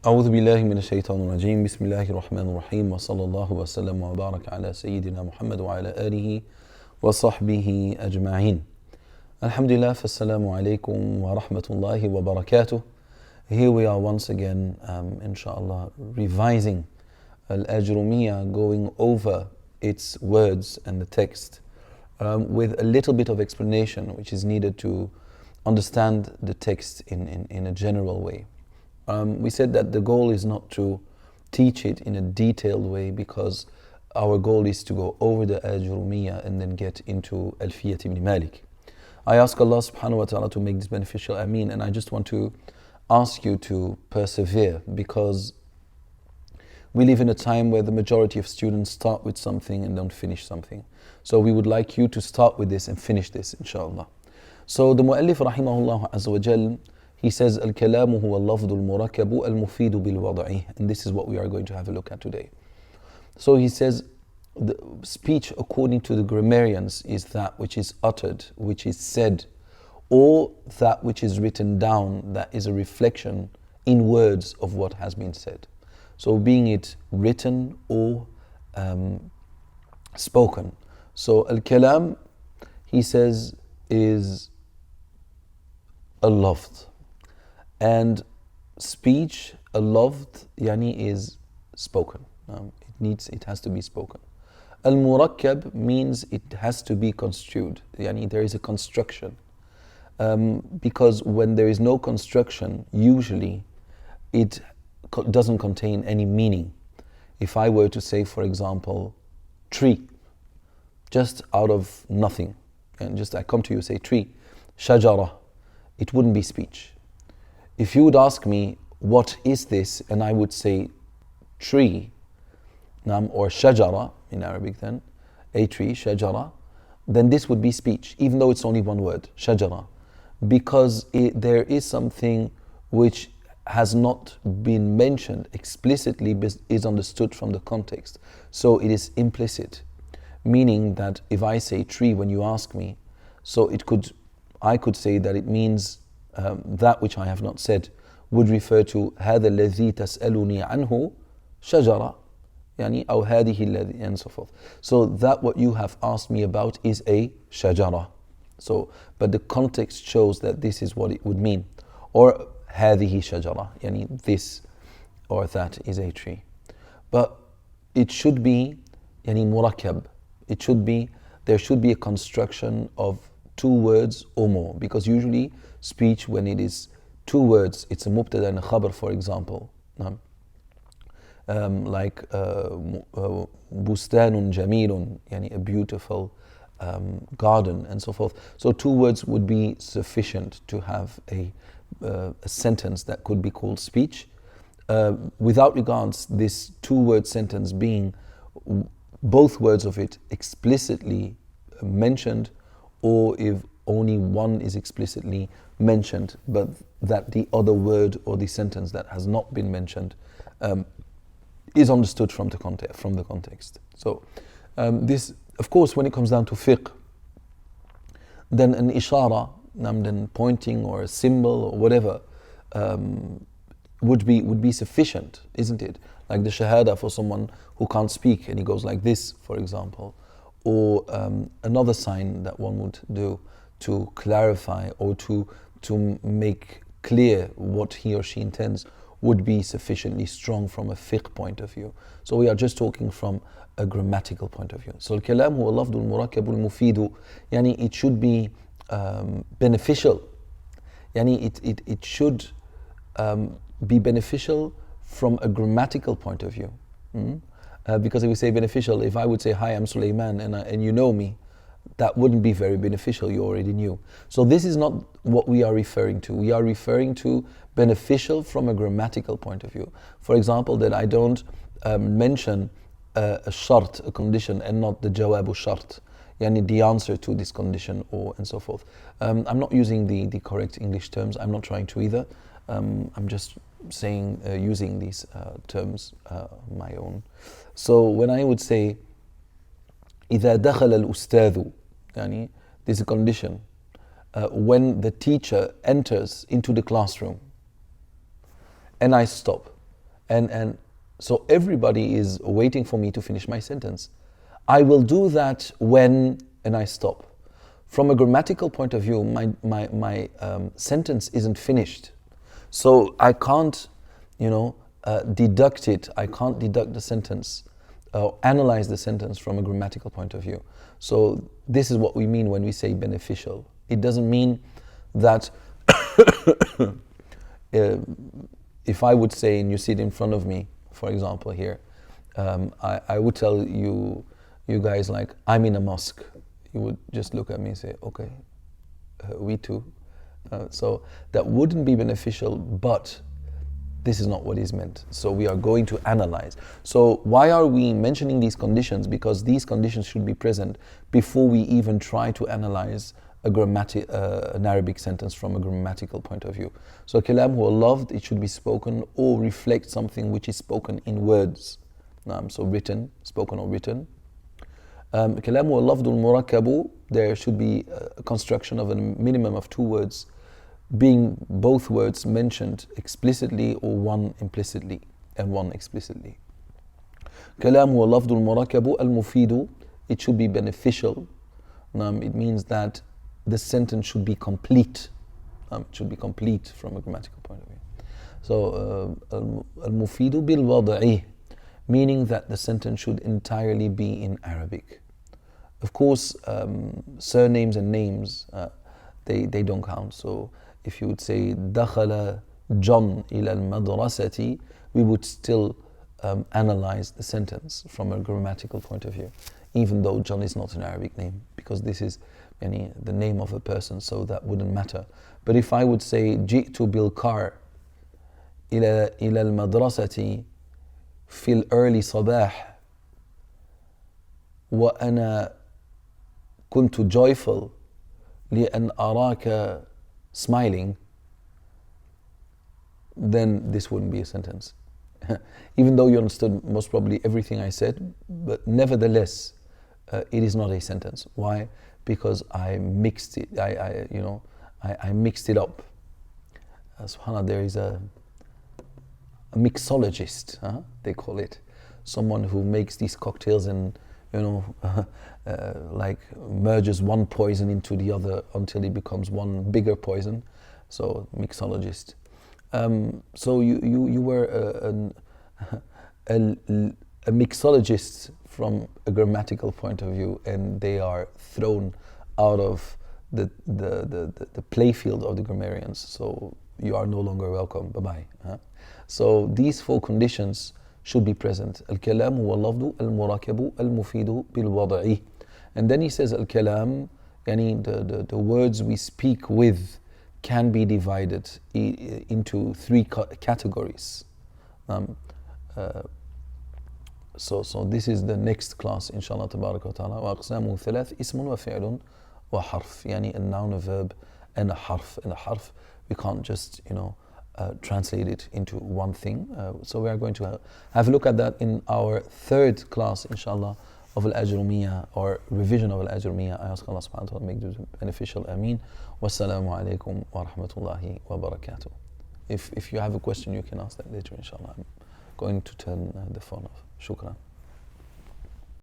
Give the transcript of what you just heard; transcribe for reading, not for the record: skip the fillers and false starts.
أعوذ بالله من الشيطان الرجيم بسم الله الرحمن الرحيم وصلى الله وسلم وبارك على سيدنا محمد وعلى آله وصحبه أجمعين. Alhamdulillah, fassalamu alaikum wa rahmatullahi wa barakatuh. Here we are once again, inshallah, revising Al-Ajurumiya, going over its words and the text with a little bit of explanation which is needed to understand the text in a general way. We said that the goal is not to teach it in a detailed way, because our goal is to go over the Ajurumiya and then get into Alfiyat ibn Malik. I ask Allah subhanahu wa ta'ala to make this beneficial, Ameen, and I just want to ask you to persevere, because we live in a time where the majority of students start with something and don't finish something. So we would like you to start with this and finish this, inshallah. So the Mu'allif rahimahullah azza wa jal, he says, Al-kalamu huwa al-lafdu al-murakabu al-mufidu bil-wada'i. And this is what we are going to have a look at today. So he says, the speech according to the grammarians is that which is uttered, which is said, or that which is written down, that is a reflection in words of what has been said. So being it written or spoken. So al-kalam, he says, is al-lafd. And speech, al-lafd, yani is spoken. It has to be spoken. Al-murakkab means it has to be construed. Yani there is a construction. Because when there is no construction, usually it doesn't contain any meaning. If I were to say, for example, tree, just out of nothing, and just I come to you, say tree, shajara, it wouldn't be speech. If you would ask me, what is this? And I would say, tree, or shajara in Arabic then, a tree, shajara, then this would be speech, even though it's only one word, shajara. Because there is something which has not been mentioned explicitly, but is understood from the context. So it is implicit, meaning that if I say tree when you ask me, so I could say that it means that which I have not said would refer to هذا الذي تسألني عنه شجرة يعني أو هذه الذي and so forth. So that what you have asked me about is a shajara. So, but the context shows that this is what it would mean. Or هذه شجرة, يعني this or that is a tree. But it should be يعني murakkab. There should be a construction of two words or more, because usually speech, when it is two words, it's a mubtada and a khabar, for example. Like bustanun jamilun, yani a beautiful garden, and so forth. So two words would be sufficient to have a sentence that could be called speech, without regards this two-word sentence being both words of it explicitly mentioned, or if only one is explicitly mentioned, but that the other word or the sentence that has not been mentioned is understood from the context. So this, of course, when it comes down to fiqh, then an ishara, then pointing or a symbol or whatever, would be sufficient, isn't it? Like the shahada for someone who can't speak and he goes like this, for example, or another sign that one would do to clarify or to make clear what he or she intends would be sufficiently strong from a fiqh point of view. So we are just talking from a grammatical point of view. So al-kalam huwa al-lafdu al-murakkabu al-mufidu, yani it should be beneficial. Yani it should be beneficial from a grammatical point of view. Because if we say beneficial, if I would say, hi, I'm Sulaiman, and you know me, that wouldn't be very beneficial, you already knew. So this is not what we are referring to. We are referring to beneficial from a grammatical point of view. For example, that I don't mention a shart, a condition, and not the jawabu shart, yani the answer to this condition, or and so forth. I'm not using the correct English terms. I'm not trying to either. I'm just saying, using these terms my own. So when I would say إذا دخل الأستاذ, يعني this is a condition, when the teacher enters into the classroom, and I stop. And so everybody is waiting for me to finish my sentence. I will do that when, and I stop. From a grammatical point of view, my sentence isn't finished. So I can't, deduct it. I can't deduct the sentence, analyze the sentence from a grammatical point of view. So this is what we mean when we say beneficial. It doesn't mean that if I would say, and you sit in front of me, for example here, I would tell you guys like, I'm in a mosque. You would just look at me and say, okay, we too. So that wouldn't be beneficial, but this is not what is meant. So we are going to analyze. So why are we mentioning these conditions? Because these conditions should be present before we even try to analyze an Arabic sentence from a grammatical point of view. So kalam huwa loved, it should be spoken or reflect something which is spoken in words. So written, spoken or written. Kalam huwa lafdul murakkabu, there should be a construction of a minimum of 2 words, being both words mentioned explicitly or one implicitly and one explicitly. Kalam huwa lafdul murakkabu al-mufidu, it should be beneficial. It means that the sentence should be complete. It should be complete from a grammatical point of view. So al-mufidu bil-wad'i, meaning that the sentence should entirely be in Arabic. Of course, surnames and names, they don't count. So if you would say دخل John إلى المدرسة, we would still analyze the sentence from a grammatical point of view, even though John is not an Arabic name, because this is the name of a person, so that wouldn't matter. But if I would say جئت بالكار إلى المدرسة في الأرلي صباح وأنا كنت joyful لأن أراك smiling, then this wouldn't be a sentence. Even though you understood most probably everything I said, but nevertheless, it is not a sentence. Why? Because I mixed it. I mixed it up. Subhanallah, there is a mixologist, they call it, someone who makes these cocktails and like merges one poison into the other until it becomes one bigger poison. So mixologist. So you were a mixologist from a grammatical point of view, and they are thrown out of the playfield of the grammarians. So you are no longer welcome. Bye bye. So these 4 conditions should be present. Al-kalam huwa al-lafdu al-murakabu al-mufidu bil-wada'i. And then he says al-kalam, yani the words we speak with can be divided into 3 categories. So this is the next class, inshallah tabarak wa ta'ala. وَأَقْسَامُ ثَلَاث اسم وفعل وحرف. Yani a noun, a verb, and a harf. And a harf, we can't just, translate it into one thing. So we are going to have a look at that in our 3rd class, inshallah, of Al-Ajurumiya, or revision of Al-Ajurumiya. I ask Allah subhanahu wa ta'ala to make this beneficial. Ameen. Wassalamu alaikum wa rahmatullahi wa barakatuh. If you have a question, you can ask that later, inshallah. I'm going to turn the phone off. Shukran.